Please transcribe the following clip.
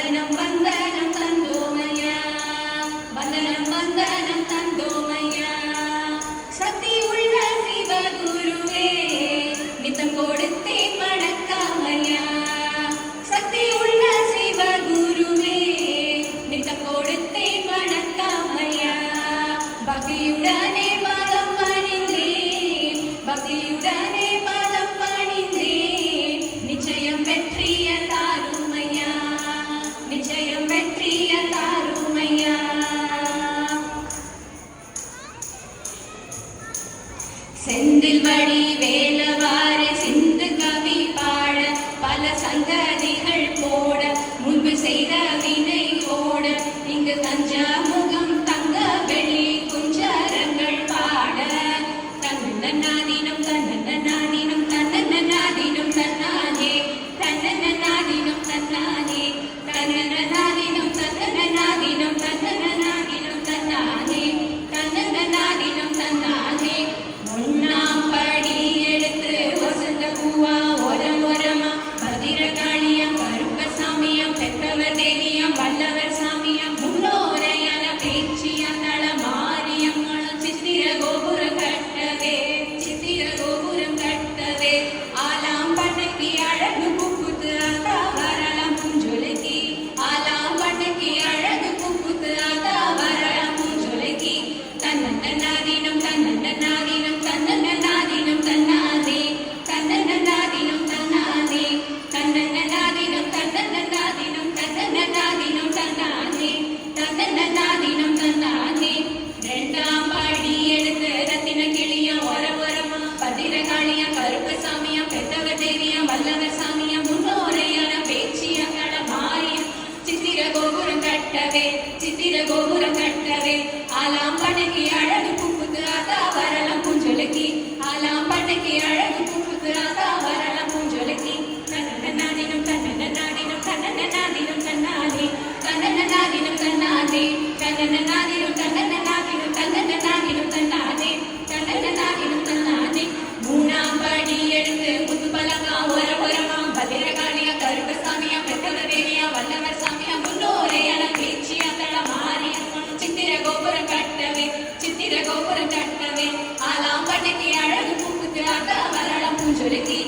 வந்தனம் வந்தனம் தந்தோமையா வந்தனம் வந்தனம் தந்தோமையா சக்தி உள்ள சிவகுருவே நித்தம் கொடுத்தேன் வணக்கமையா சக்தி உள்ள சிவகுருவே நித்தம் கொடுத்தேன் வணக்கமையா பக்தியுடனே பாதம் பணிந்தேன் பக்தியுடனே பாதம் பணிந்தேன் நிச்சயம் வெற்றிய தாருமையா நிச்சயம் வெற்றிய தாருமையா செந்தில் வடி வேலவாறு சிந்து கவி பாட பல சங்கதிகள் போட முன்பு செய்த வினை ஓட இங்கு தஞ்சாமுகம் தங்க வெளி குஞ்சரங்கள் பாட தன்னன்னாதினம் தன்னன்னாதினம் தன்னன்னாதினம் தன்னானே தன்னன்னாதினம் தன்னானே தன்னன்னாதினம் தன்னன்னாதினம் தன்னன்னாதினம் தன்னானே தன்னன்னாதினம் தன்னானே ஒன்னாம் படி எடுத்து வசந்த பூவா ஒரம் ஒரமா பத்திரகாளியம் கருப்பசாமியம் பெற்றவர் தேவியம் வல்லவர் சாமியம் முன்னோரையான பேச்சியம் நல மாரியம் சித்திர கோபுரம் கட்டவே சித்திர கோபுரம் கட்டவே ஆலாம் பண்ணைக்கு அழகு புப்புத்து அத்தா வரலாம் புஞ்சொலைக்கு ஆலாம் பண்ணைக்கு அழகு புப்புத்து அத்தா வரலாம் புஞ்சொலைக்கு தன்னன்னாதினம் தன்னன்னாதினம் தன்னன்னாதினம் தன்னாதே தன்னன்னாதினம் தன்னாதே தன்னன்னாதினம் தன்னன்னாதினம் தன்னன்னாதினம் தன்னாதே தன்னன்னாதினம் தன்னாதே ரெண்டாம் படி எடுத்து ரத்தின கிளியம் ஒரமா பத்திரகாளியம் கருப்பசாமியம் பெற்றவர் தேவியம் வல்லவர் சாமியம் முன்னோரையான பேச்சியங்கள மாறியம் சித்திர கோபுரம் கட்டவே சித்திர கோபுரம் கட்டவே ஆலாம் பண்ணைக்கு அழகு புப்புக்கு அதா வரலாம் பூஞ்சொலைக்கு ஆலாம் பண்ணைக்கு அழகு புப்புக்கு அதா வரலாம் பூஞ்சொலைக்கு தன்னன்னாதினம் தன்னன்னாதினம் தன்னன்னாதினம் தன்னாதே தன்னன்னாதினம் தன்னாதே தன்னன்னாதினம் தன்னன்னாதினம் தன்னன்னாதினம் தன்னாதே தன்னன்னாதினம் தன்னாதே மூணாம் படி எடுத்து முத்து பலங்கா ஒரமா பத்திரகாளியா கருப்பசாமியா பெற்றவர் தேவியா வல்லவர் சாமியா முன்னோரையான பேச்சியா தள மாறிய சித்திர கோபுரம் கட்டவே சித்திர கோபுரம் கட்டவே ஆலாம் பண்ணைக்கு அழகு பூக்குத்து அக்கா வரலாம் பூஞ்சொலைக்கு